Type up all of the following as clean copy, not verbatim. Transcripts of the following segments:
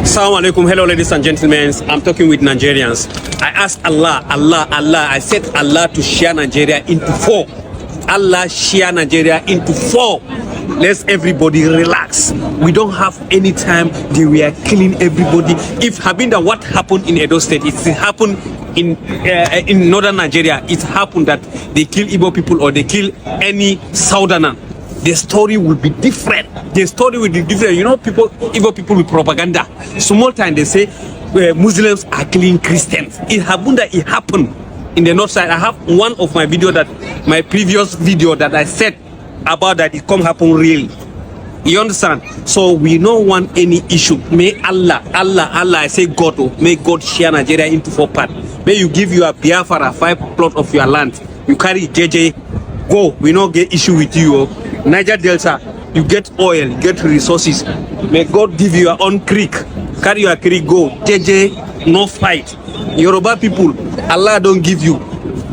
Assalamu alaikum. Hello, ladies and gentlemen. I'm talking with Nigerians. I asked Allah. I said Allah to share Nigeria into four. Allah share Nigeria into four. Let's everybody relax. We don't have any time. We are killing everybody. If Habinda, what happened in Edo State, it happened in northern Nigeria. It happened that they kill Igbo people or they kill any southerner. The story will be different. The story will be different. You know, Igbo people with propaganda. Small time they say Muslims are killing Christians. It happened that it happened in the north side. I have one of my my previous video that I said about that it come happen really. You understand? So we don't want any issue. May Allah, I say God, may God share Nigeria into four parts. May you give your Biafra 5 plot of your land. You carry JJ, go. We not get issue with you. Niger Delta, you get oil, you get resources. May God give you your own creek. Carry your creek, go. JJ, no fight. Yoruba people, Allah don't give you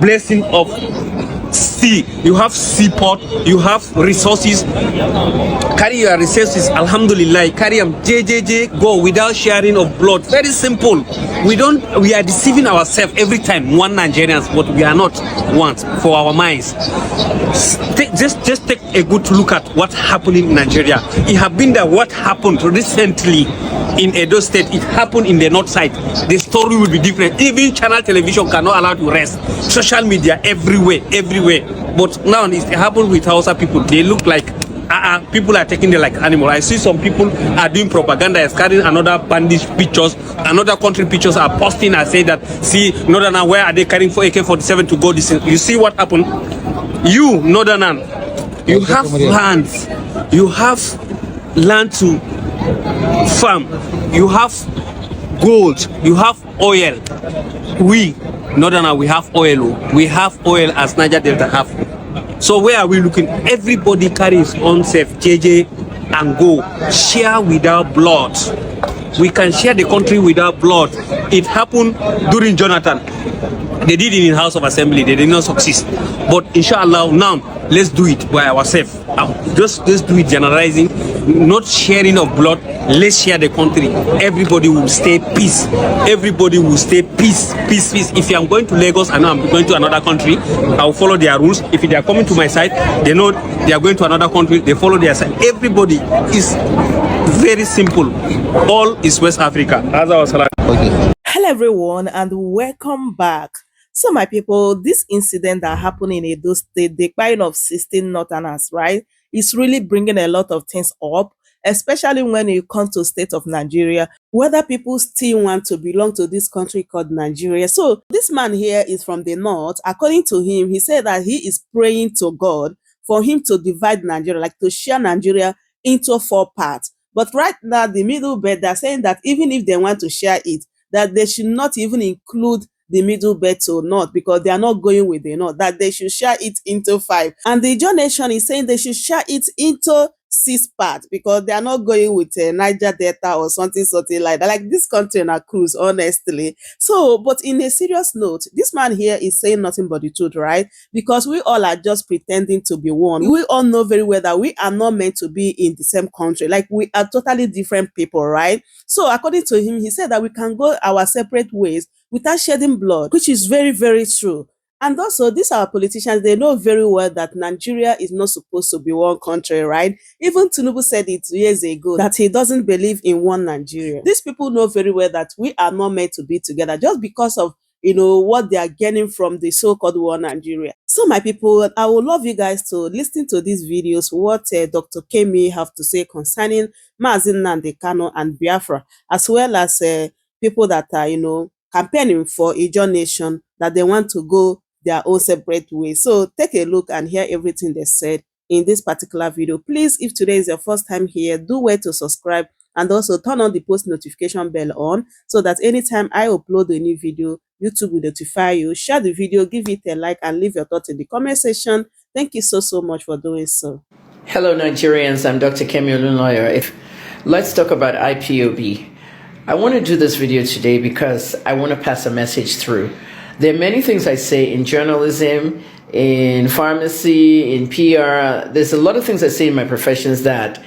blessing of sea. You have seaport, you have resources. Carry your resources, alhamdulillah. Carry them, JJJ, go without sharing of blood. Very simple. We are deceiving ourselves every time, one Nigerians, but we are not one for our minds. Just take a good look at what's happening in Nigeria. It has been that what happened recently in Edo State, it happened in the north side. The story will be different. Even channel television cannot allow to rest. Social media everywhere. But now it happened with Hausa people. They look like people are taking them like animal. I see some people are doing propaganda, is carrying another bandage pictures, another country pictures are posting and say that, see, Northern, where are they carrying for AK-47 to go this? You see what happened? You, Northern, you have lands, you have land to farm, you have gold, you have oil. We, Northern, we have oil. We have oil as Niger Delta have. So where are we looking? Everybody carries on self, JJ, and go. Share without blood. We can share the country without blood. It happened during Jonathan. They did it in House of Assembly. They did not succeed. But inshallah, now let's do it by ourselves. Just do it generalizing, not sharing of blood. Let's share the country. Everybody will stay peace. Everybody will stay peace. If I'm going to Lagos and I'm going to another country, I'll follow their rules. If they are coming to my side, they know they are going to another country, they follow their side. Everybody is very simple. All is West Africa. As I was like, okay. Hello everyone and welcome back. So my people, this incident that happened in Edo State, the killing of 16 Northerners, right, is really bringing a lot of things up, especially when it comes to state of Nigeria, whether people still want to belong to this country called Nigeria. So this man here is from the north. According to him, he said that he is praying to God for him to divide Nigeria, like to share Nigeria into 4 parts. But right now, the middle belt, they're saying that even if they want to share it, that they should not even include the middle belt or not, because they are not going with the north, that they should share it into 5. And the Ijaw nation is saying they should share it into 6 parts because they are not going with Niger Delta or something like that. Like this country on a cruise, honestly. So, but in a serious note, this man here is saying nothing but the truth, right? Because we all are just pretending to be one. We all know very well that we are not meant to be in the same country. Like we are totally different people, right? So according to him, he said that we can go our separate ways without shedding blood, which is very, very true. And also, these are politicians, they know very well that Nigeria is not supposed to be one country, right? Even Tinubu said it years ago that he doesn't believe in one Nigeria. These people know very well that we are not meant to be together just because of, what they are getting from the so-called one Nigeria. So my people, I would love you guys to listen to these videos, what Dr. Kemi have to say concerning Mazi Nnamdi Kanu and Biafra, as well as people that are, campaigning for Ijaw nation, that they want to go their own separate way. So take a look and hear everything they said in this particular video. Please, if today is your first time here, do well to subscribe and also turn on the post notification bell on so that anytime I upload a new video, YouTube will notify you. Share the video, give it a like, and leave your thoughts in the comment section. Thank you so much for doing so. Hello Nigerians, I'm Dr. Kemi Lawyer. Let's talk about IPOB. I want to do this video today because I want to pass a message through. There are many things I say in journalism, in pharmacy, in PR. There's a lot of things I say in my professions that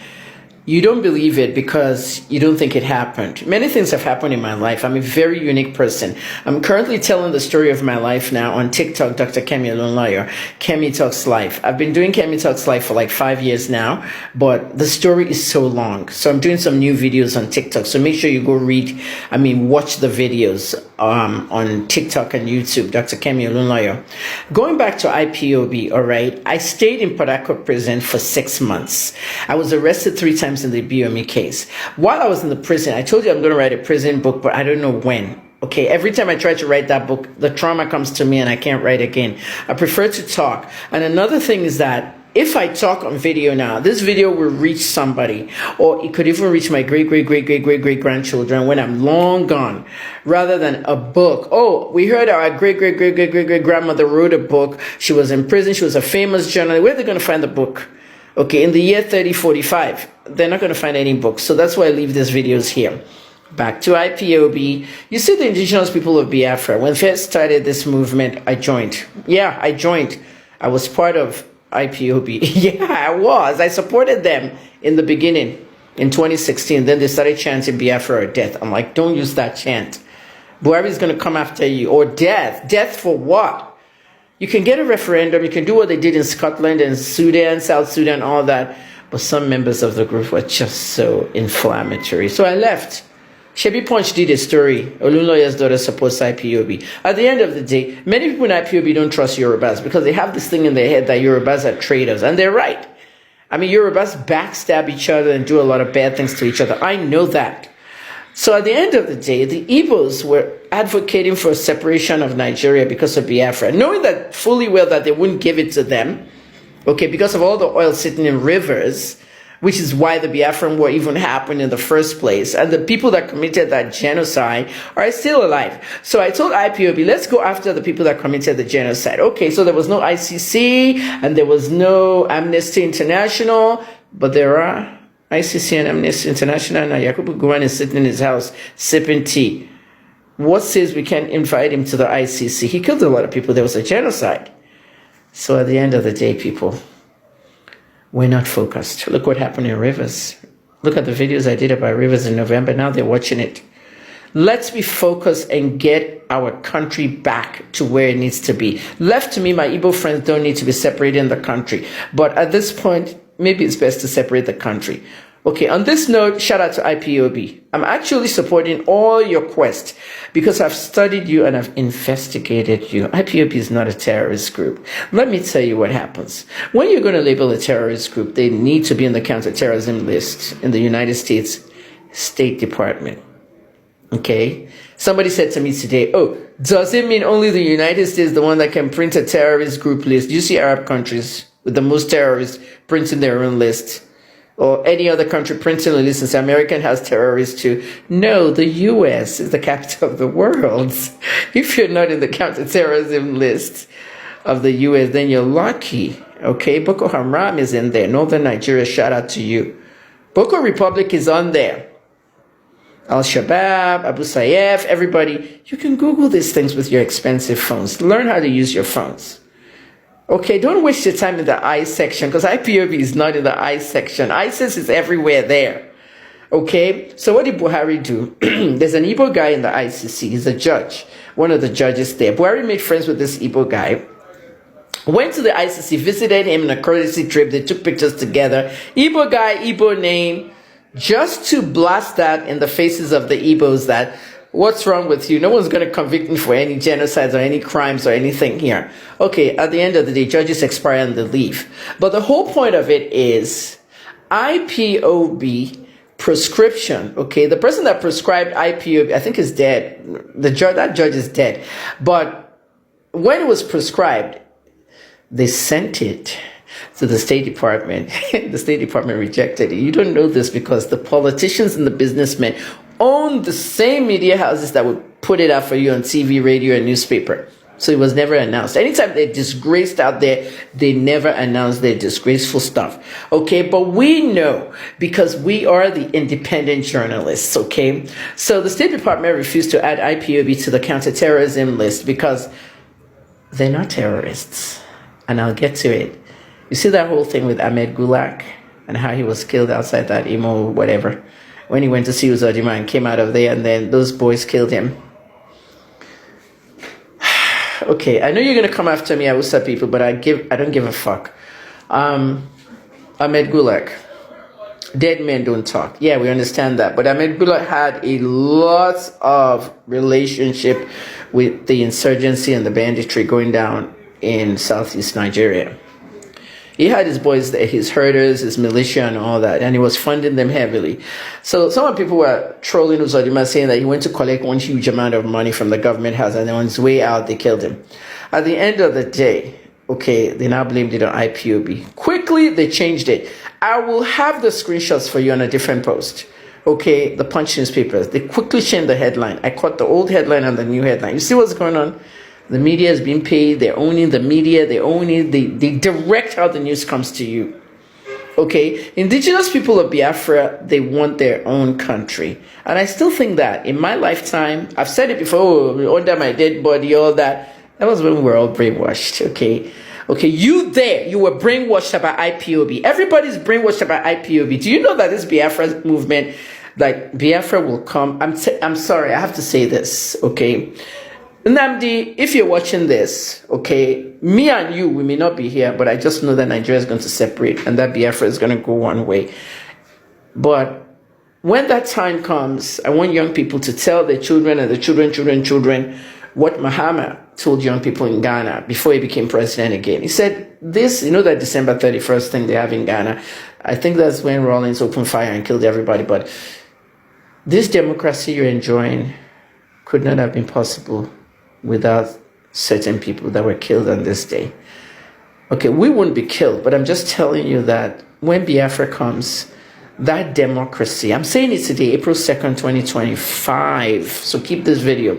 You don't believe it because you don't think it happened. Many things have happened in my life. I'm a very unique person. I'm currently telling the story of my life now on TikTok, Dr. Kemi Olunloyo, Kemi Talks Life. I've been doing Kemi Talks Life for like 5 years now, but the story is so long. So I'm doing some new videos on TikTok. So make sure you go watch the videos on TikTok and YouTube, Dr. Kemi Olunloyo. Going back to IPOB, all right, I stayed in Port Harcourt prison for 6 months. I was arrested 3 times in the Uromi case. While I was in the prison, I told you I'm going to write a prison book, but I don't know when. Okay, every time I try to write that book, the trauma comes to me and I can't write again. I prefer to talk. And another thing is that if I talk on video now, this video will reach somebody, or it could even reach my great-great-great-great-great-great-grandchildren when I'm long gone, rather than a book. Oh, we heard our great-great-great-great-great-grandmother wrote a book. She was in prison. She was a famous journalist. Where are they going to find the book? Okay, in the year 3045, they're not going to find any books. So that's why I leave these videos here. Back to IPOB. You see the indigenous people of Biafra. When first started this movement, I joined. Yeah, I joined. I was part of IPOB. Yeah, I was. I supported them in the beginning in 2016. Then they started chanting Biafra or death. I'm like, don't use that chant. Buhari's going to come after you. Or death. Death for what? You can get a referendum. You can do what they did in Scotland and Sudan, South Sudan, all that. But some members of the group were just so inflammatory. So I left. Shebi Punch did a story. Olunloyo's daughter supports IPOB. At the end of the day, many people in IPOB don't trust Yorubas because they have this thing in their head that Yorubas are traitors. And they're right. I mean, Yorubas backstab each other and do a lot of bad things to each other. I know that. So at the end of the day, the Igbos were advocating for a separation of Nigeria because of Biafra, knowing that fully well that they wouldn't give it to them, okay, because of all the oil sitting in rivers, which is why the Biafran War even happened in the first place. And the people that committed that genocide are still alive. So I told IPOB, let's go after the people that committed the genocide. Okay, so there was no ICC and there was no Amnesty International, but there are ICC and Amnesty International. Now Yakubu Gowon is sitting in his house sipping tea. What says we can't invite him to the ICC? He killed a lot of people. There was a genocide. So at the end of the day, people, we're not focused. Look what happened in Rivers. Look at the videos I did about Rivers in November. Now they're watching it. Let's be focused and get our country back to where it needs to be. Left to me, my Igbo friends don't need to be separated in the country. But at this point, maybe it's best to separate the country. Okay, on this note, shout out to IPOB. I'm actually supporting all your quest because I've studied you and I've investigated you. IPOB is not a terrorist group. Let me tell you what happens. When you're going to label a terrorist group, they need to be in the counterterrorism list in the United States State Department. Okay? Somebody said to me today, oh, does it mean only the United States is the one that can print a terrorist group list? Do you see Arab countries with the most terrorists printing their own list? Or any other country printing a list and say American has terrorists too? No, the US is the capital of the world. If you're not in the counterterrorism list of the US, then you're lucky. Okay, Boko Haram is in there. Northern Nigeria, shout out to you. Boko Republic is on there. Al-Shabaab, Abu Sayyaf, everybody. You can Google these things with your expensive phones. Learn how to use your phones. Okay, don't waste your time in the I section because IPOB is not in the I section. ISIS is everywhere there. Okay, so what did Buhari do? There's an Igbo guy in the ICC. He's a judge, one of the judges there. Buhari made friends with this Igbo guy. Went to the ICC, visited him in a courtesy trip. They took pictures together. Igbo guy, Igbo name, just to blast that in the faces of the Igbos that what's wrong with you? No one's going to convict me for any genocides or any crimes or anything here. Okay, at the end of the day, judges expire and they leave. But the whole point of it is IPOB prescription. Okay, the person that prescribed IPOB, I think, is dead. That judge is dead. But when it was prescribed, they sent it to the State Department. The State Department rejected it. You don't know this because the politicians and the businessmen own the same media houses that would put it out for you on TV, radio, and newspaper. So it was never announced. Anytime they're disgraced out there, they never announce their disgraceful stuff. Okay, but we know because we are the independent journalists. Okay, so the State Department refused to add IPOB to the counterterrorism list because they're not terrorists. And I'll get to it. You see that whole thing with Ahmed Gulak and how he was killed outside that Imo, whatever, when he went to see Uzodimma and came out of there, and then those boys killed him. Okay, I know you're gonna come after me, Hausa people, but I don't give a fuck. Ahmed Gulak. Dead men don't talk. Yeah, we understand that. But Ahmed Gulak had a lot of relationship with the insurgency and the banditry going down in southeast Nigeria. He had his boys there, his herders, his militia and all that, and he was funding them heavily. So some people were trolling Uzodimma, saying that he went to collect one huge amount of money from the government house, and then on his way out, they killed him. At the end of the day, okay, they now blamed it on IPOB. Quickly, they changed it. I will have the screenshots for you on a different post. Okay, the Punch newspapers. They quickly changed the headline. I caught the old headline and the new headline. You see what's going on? The media is being paid. They're owning the media. They own it. They direct how the news comes to you. Okay, indigenous people of Biafra, they want their own country. And I still think that in my lifetime, I've said it before, under my dead body, all that. That was when we were all brainwashed, okay? Okay, you were brainwashed about IPOB. Everybody's brainwashed about IPOB. Do you know that this Biafra movement, like Biafra will come? I'm sorry, I have to say this, okay? Nnamdi, if you're watching this, okay, me and you, we may not be here, but I just know that Nigeria is going to separate and that Biafra is going to go one way. But when that time comes, I want young people to tell their children and their children what Mahama told young people in Ghana before he became president again. He said this, you know, that December 31st thing they have in Ghana. I think that's when Rawlings opened fire and killed everybody. But this democracy you're enjoying could not have been possible without certain people that were killed on this day. Okay, we wouldn't be killed, but I'm just telling you that when Biafra comes, that democracy, I'm saying it today, April 2nd, 2025, so keep this video.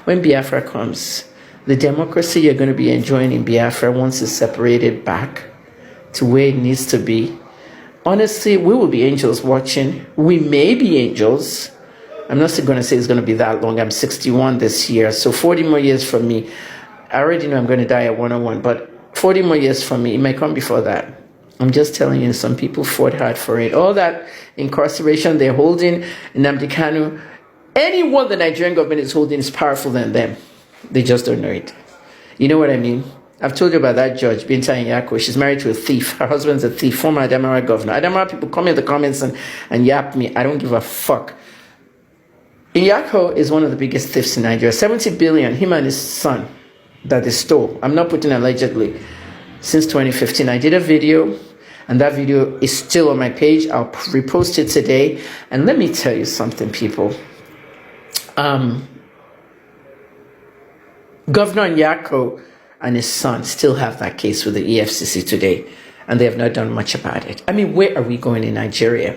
When Biafra comes, the democracy you're going to be enjoying in Biafra once it's separated back to where it needs to be, honestly, we will be angels watching. We may be angels. I'm not going to say it's going to be that long. I'm 61 this year, so 40 more years from me. I already know I'm going to die at 101, but 40 more years from me, it may come before that. I'm just telling you, some people fought hard for it. All that incarceration they're holding, Nnamdi Kanu, anyone the Nigerian government is holding is powerful than them. They just don't know it. You know what I mean? I've told you about that judge, Binta Nyako. She's married to a thief. Her husband's a thief, former Adamawa governor. Adamawa people come in the comments and yap me. I don't give a fuck. Nyako is one of the biggest thieves in Nigeria. 70 billion, him and his son, that they stole. I'm not putting allegedly. Since 2015, I did a video, and that video is still on my page. I'll repost it today. And let me tell you something, people. Governor Nyako and his son still have that case with the EFCC today, and they have not done much about it. I mean, where are we going in Nigeria?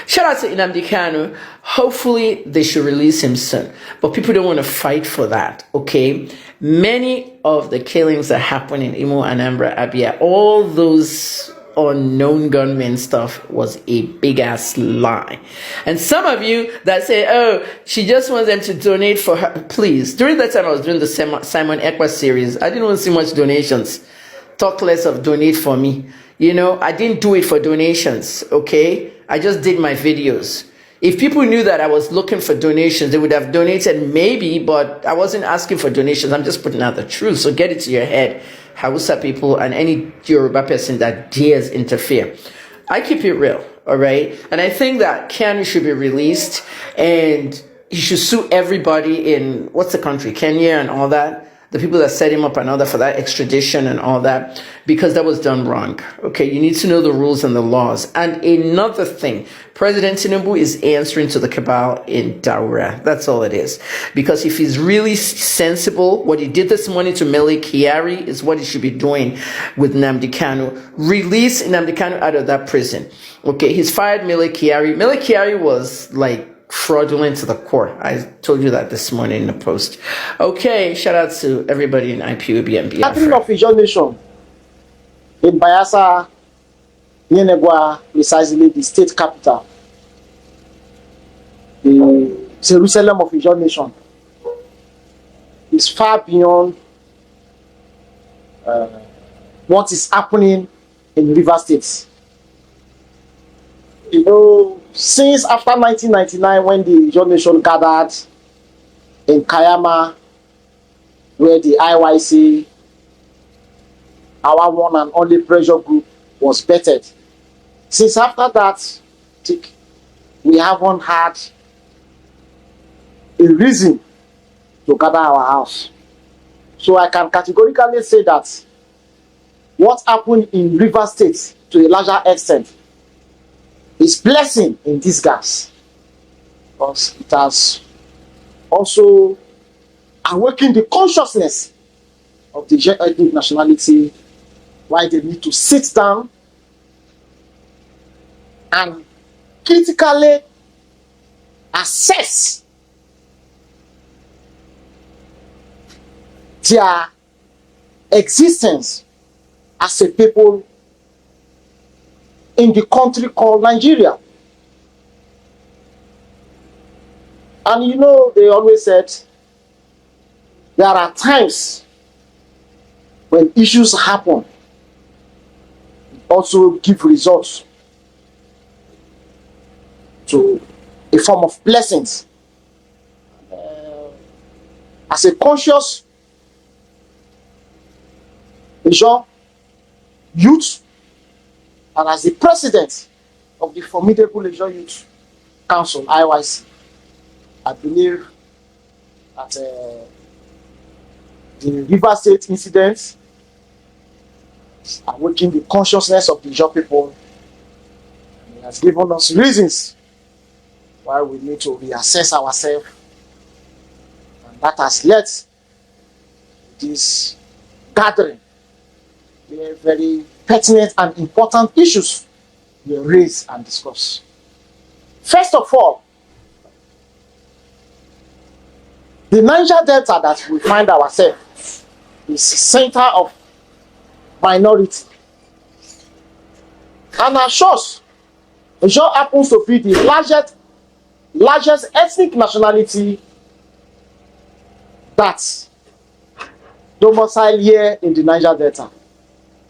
Shout out to Nnamdi Kanu. Hopefully, they should release him soon. But people don't want to fight for that, okay? Many of the killings that happen in Imo, Anambra, Abia, all those unknown gunmen stuff was a big-ass lie. And some of you that say, oh, she just wants them to donate for her. Please, during that time I was doing the Simon Ekpa series, I didn't want to see much donations. Talk less of donate for me. You know, I didn't do it for donations, okay? I just did my videos. If people knew that I was looking for donations, they would have donated maybe, but I wasn't asking for donations. I'm just putting out the truth. So get it to your head, Hausa people and any Yoruba person that dares interfere. I keep it real, all right? And I think that Kanu should be released and he should sue everybody in, what's the country, Kenya and all that. The people that set him up and all that for that extradition and all that, because that was done wrong. Okay, you need to know the rules and the laws. And another thing, President Tinubu is answering to the cabal in Daura. That's all it is. Because if he's really sensible, what he did this morning to Mele Kyari is what he should be doing with Nnamdi Kanu. Release Nnamdi Kanu out of that prison. Okay, he's fired Mele Kyari. Mele Kyari was like fraudulent to the core. I told you that this morning in the post. Okay, shout out to everybody in IPOB and Biafra. Gathering of Ijaw Nation in Bayelsa, Yenegua, precisely the state capital, the Jerusalem of Ijaw Nation, is far beyond what is happening in River States. You know, since after 1999, when the Ijaw Nation gathered in Kayama, where the IYC, our one and only pressure group, was bettered. Since after that, we haven't had a reason to gather our house. So I can categorically say that what happened in River State, to a larger extent, is blessing in disguise, because it has also awakened the consciousness of the ethnic nationality, why they need to sit down and critically assess their existence as a people in the country called Nigeria. And you know, they always said there are times when issues happen, also give results to a form of blessings. As a conscious Ijaw youth, and as the president of the formidable Ijaw Youth Council, IYC, I believe that the River State incident is awakening the consciousness of the Ijaw people, and it has given us reasons why we need to reassess ourselves, and that has led to this gathering where very pertinent and important issues were raised and discussed. First of all, the Niger Delta that we find ourselves is center of minority. And as such, Ijaw happens to be the largest ethnic nationality that's domiciled here in the Niger Delta.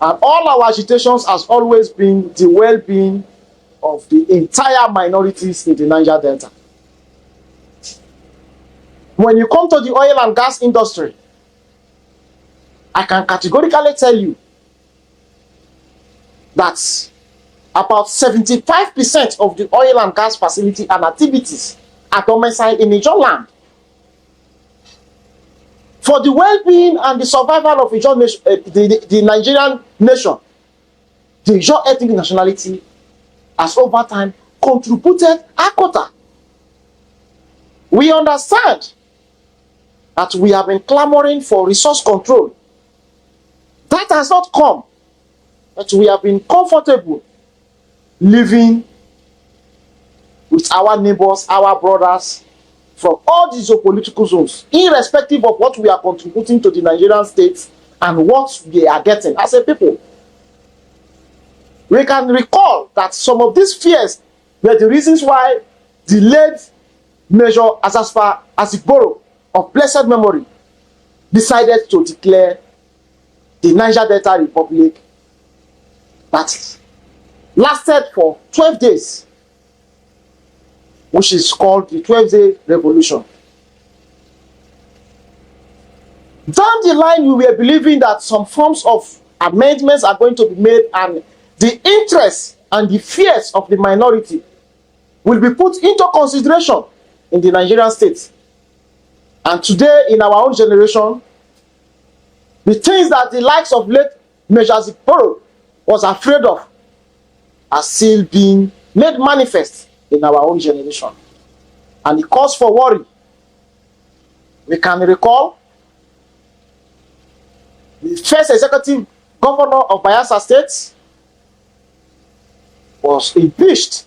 And all our agitations has always been the well-being of the entire minorities in the Niger Delta. When you come to the oil and gas industry, I can categorically tell you that about 75% of the oil and gas facility and activities are domiciled in Ijaw land. For the well-being and the survival of Ijaw nation, the Nigerian nation, the Ijaw ethnic nationality has over time contributed a quota. We understand that we have been clamoring for resource control. That has not come, but we have been comfortable living with our neighbors, our brothers, from all these geopolitical zones, irrespective of what we are contributing to the Nigerian state and what we are getting as a people. We can recall that some of these fears were the reasons why the late Major Asasfa Asigboro of blessed memory decided to declare the Niger Delta Republic that lasted for 12 days, which is called the 12-day revolution. Down the line, we were believing that some forms of amendments are going to be made, and the interests and the fears of the minority will be put into consideration in the Nigerian state. And today, in our own generation, the things that the likes of late Major Asigboro was afraid of are still being made manifest in our own generation. And it calls for worry. We can recall the first executive governor of Biafra State was impeached.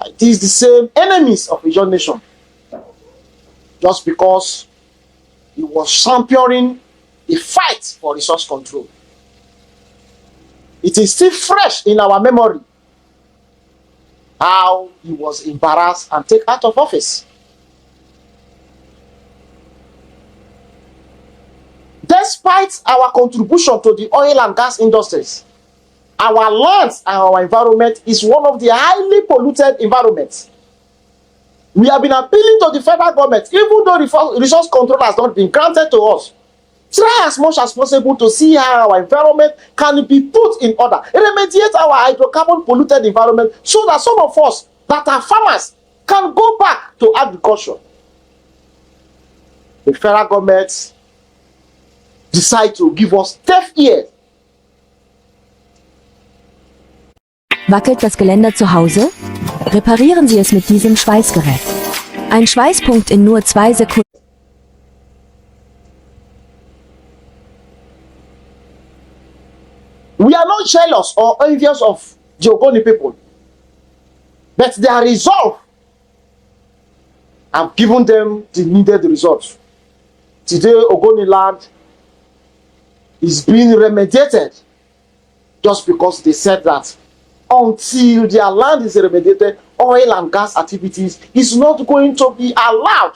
It is the same enemies of Ijaw nation, just because he was championing a fight for resource control. It is still fresh in our memory how he was embarrassed and taken out of office. Despite our contribution to the oil and gas industries, Our lands and our environment is one of the highly polluted environments. We have been appealing to the federal government, even though resource control has not been granted to us. Try as much as possible to see how our environment can be put in order. Remediate our hydrocarbon polluted environment so that some of us that are farmers can go back to agriculture. The federal government decide to give us deaf ears. Wackelt das Geländer zu Hause? Reparieren Sie es mit diesem Schweißgerät. Ein Schweißpunkt in nur 2 Sekunden. We are not jealous or envious of the Ogoni people, but their resolve have given them the needed results. Today, Ogoni land is being remediated just because they said that until their land is remediated, oil and gas activities is not going to be allowed.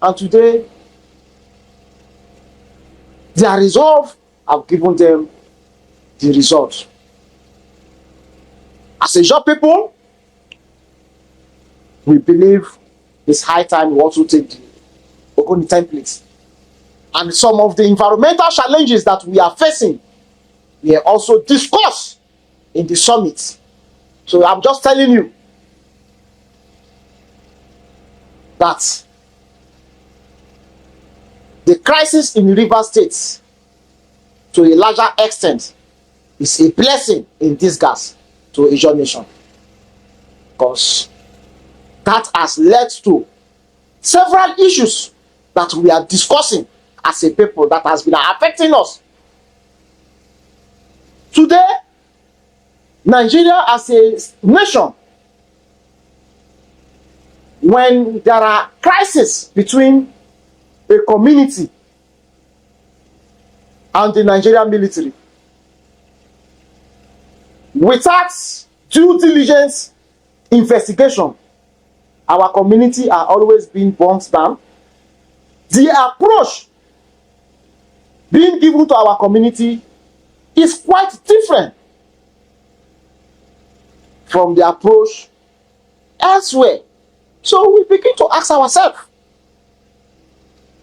And today, their resolve have given them the result. As a Ijaw people, we believe it's high time we also take the Ogoni templates. And some of the environmental challenges that we are facing, we are also discussed in the summit. So I'm just telling you that the crisis in River State, to a larger extent, is a blessing in disguise to Ijaw nation, because that has led to several issues that we are discussing as a people that has been affecting us. Today, Nigeria as a nation, when there are crises between a community and the Nigerian military, without due diligence investigation, our community are always being burnt down. The approach being given to our community is quite different from the approach elsewhere. So we begin to ask ourselves,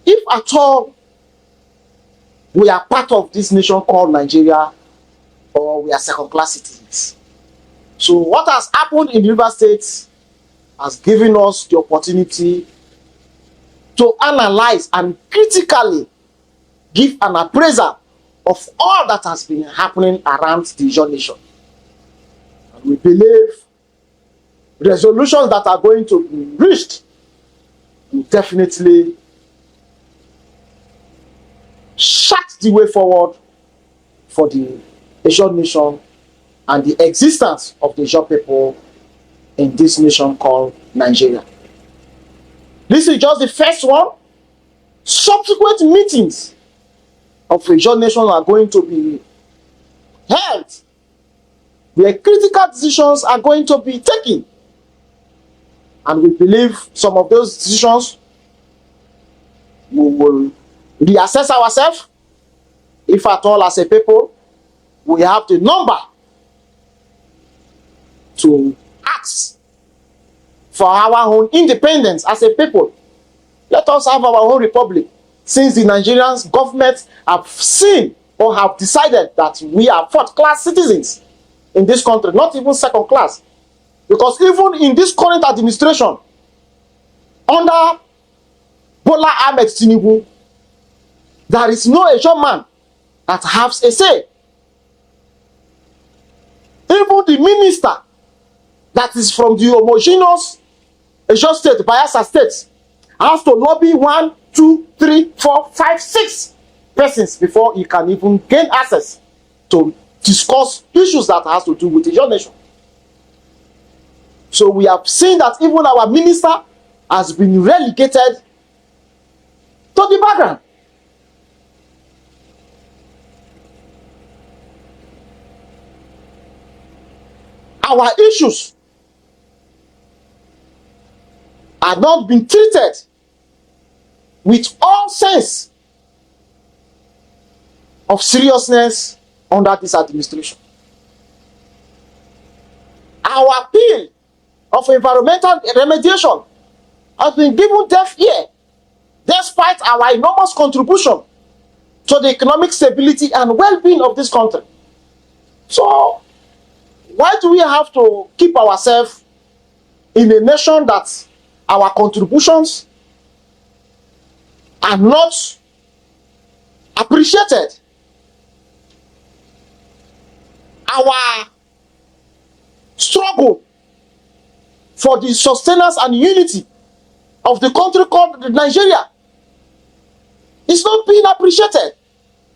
if at all we are part of this nation called Nigeria, or we are second-class citizens. So what has happened in River State has given us the opportunity to analyze and critically give an appraisal of all that has been happening around the Ijaw nation. And we believe resolutions that are going to be reached will definitely chart the way forward for the Ijaw nation and the existence of the Ijaw people in this nation called Nigeria. This is just the first one. Subsequent meetings of the Ijaw nation are going to be held, where critical decisions are going to be taken. And we believe some of those decisions we will reassess ourselves, if at all as a people we have the number to ask for our own independence as a people. Let us have our own republic, since the Nigerian government have seen or have decided that we are fourth-class citizens in this country, not even second class. Because even in this current administration, under Bola Ahmed Tinubu, there is no Ijaw man that has a say. Even the minister that is from the homogeneous Ijaw state, Biafra state, has to lobby 1, 2, 3, 4, 5, 6 persons before he can even gain access to discuss issues that has to do with the Ijaw nation. So we have seen that even our minister has been relegated to the background. Our issues are not being treated with all sense of seriousness under this administration. Our appeal of environmental remediation has been given deaf ear, despite our enormous contribution to the economic stability and well-being of this country. So, why do we have to keep ourselves in a nation that our contributions are not appreciated? Our struggle for the sustenance and unity of the country called Nigeria is not being appreciated.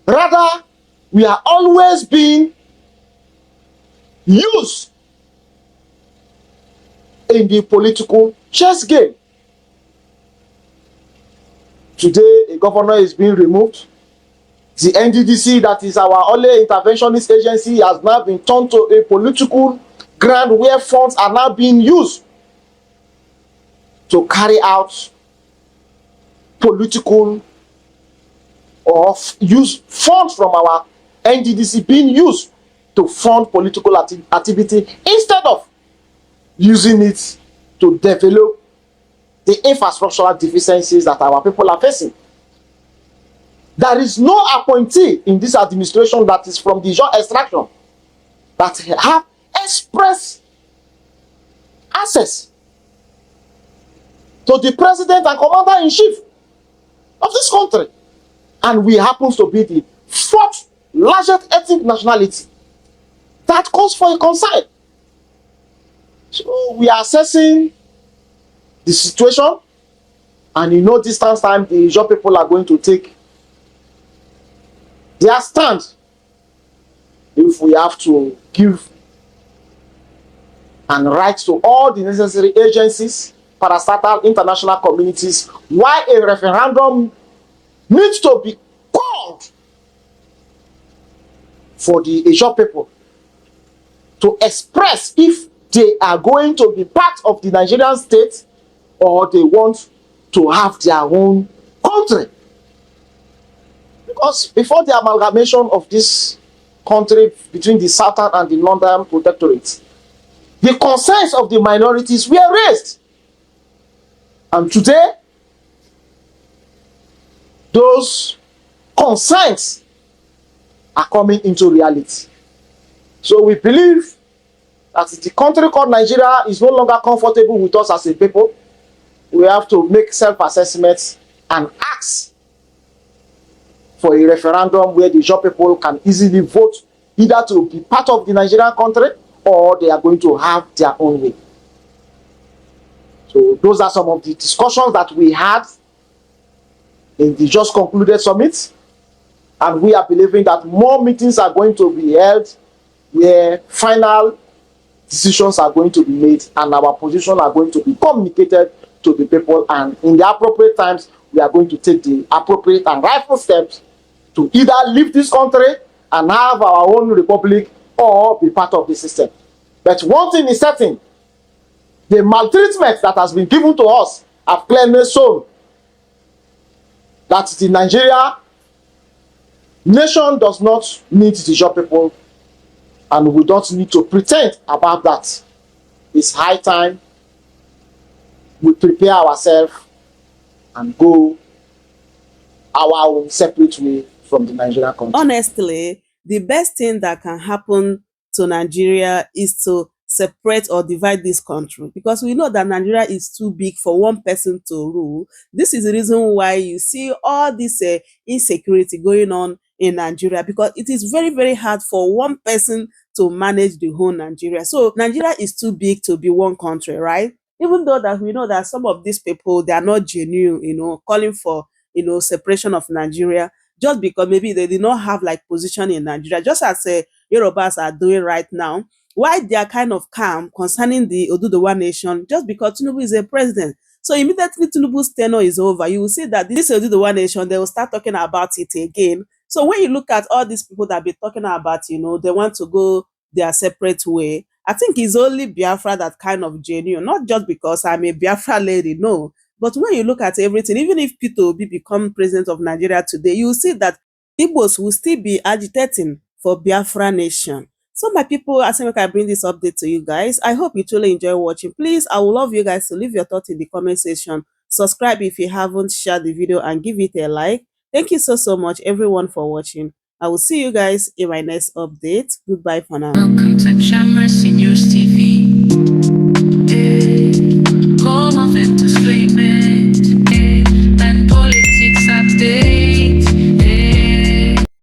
Rather, we are always being used in the political chess game. Today, a governor is being removed. The NDDC, that is our only interventionist agency, has now been turned to a political ground where funds are now being used to carry out political or use funds from our NDDC being used to fund political activity instead of using it to develop the infrastructural deficiencies that our people are facing. There is no appointee in this administration that is from the Ijaw extraction that have express access to the president and commander-in-chief of this country. And we happen to be the fourth largest ethnic nationality. That calls for a concern. So we are assessing the situation, and in no distance time, the Ijaw people are going to take their stand if we have to give and write to all the necessary agencies, parastatal international communities, why a referendum needs to be called for the Ijaw people to express if they are going to be part of the Nigerian state or they want to have their own country. Because before the amalgamation of this country between the Southern and the Northern protectorates, the concerns of the minorities were raised. And today, those concerns are coming into reality. So we believe that the country called Nigeria is no longer comfortable with us as a people. We have to make self-assessments and ask for a referendum where the Ijaw people can easily vote either to be part of the Nigerian country or they are going to have their own way. So those are some of the discussions that we had in the just concluded summit, and we are believing that more meetings are going to be held where final decisions are going to be made and our position are going to be communicated to the people, and in the appropriate times we are going to take the appropriate and rightful steps to either leave this country and have our own republic or be part of the system. But one thing is certain, the maltreatment that has been given to us have clearly shown that the Nigeria nation does not need the Ijaw people, and we don't need to pretend about that. It's high time we prepare ourselves and go our own separate way from the Nigerian country. Honestly, the best thing that can happen to Nigeria is to separate or divide this country, because we know that Nigeria is too big for one person to rule. This is the reason why you see all this insecurity going on in Nigeria, because it is very, very hard for one person to manage the whole Nigeria. So Nigeria is too big to be one country, right? Even though that we know that some of these people, they are not genuine, calling for, separation of Nigeria, just because maybe they did not have like position in Nigeria, just as Yorubas are doing right now. Why they are kind of calm concerning the Oduduwa nation, just because Tinubu is a president. So immediately Tinubu's tenure is over, you will see that this Oduduwa nation, they will start talking about it again. So when you look at all these people that be talking about, they want to go their separate way, I think it's only Biafra that kind of genuine, not just because I'm a Biafra lady, no. But when you look at everything, even if Peter Obi become president of Nigeria today, you will see that Igbos will still be agitating for Biafra nation. So my people, as I bring this update to you guys, I hope you truly enjoy watching. Please, I would love you guys to leave your thoughts in the comment section. Subscribe if you haven't, share the video and give it a like. Thank you so much everyone for watching. I will see you guys in my next update. Goodbye for now. Welcome to Chammer's News.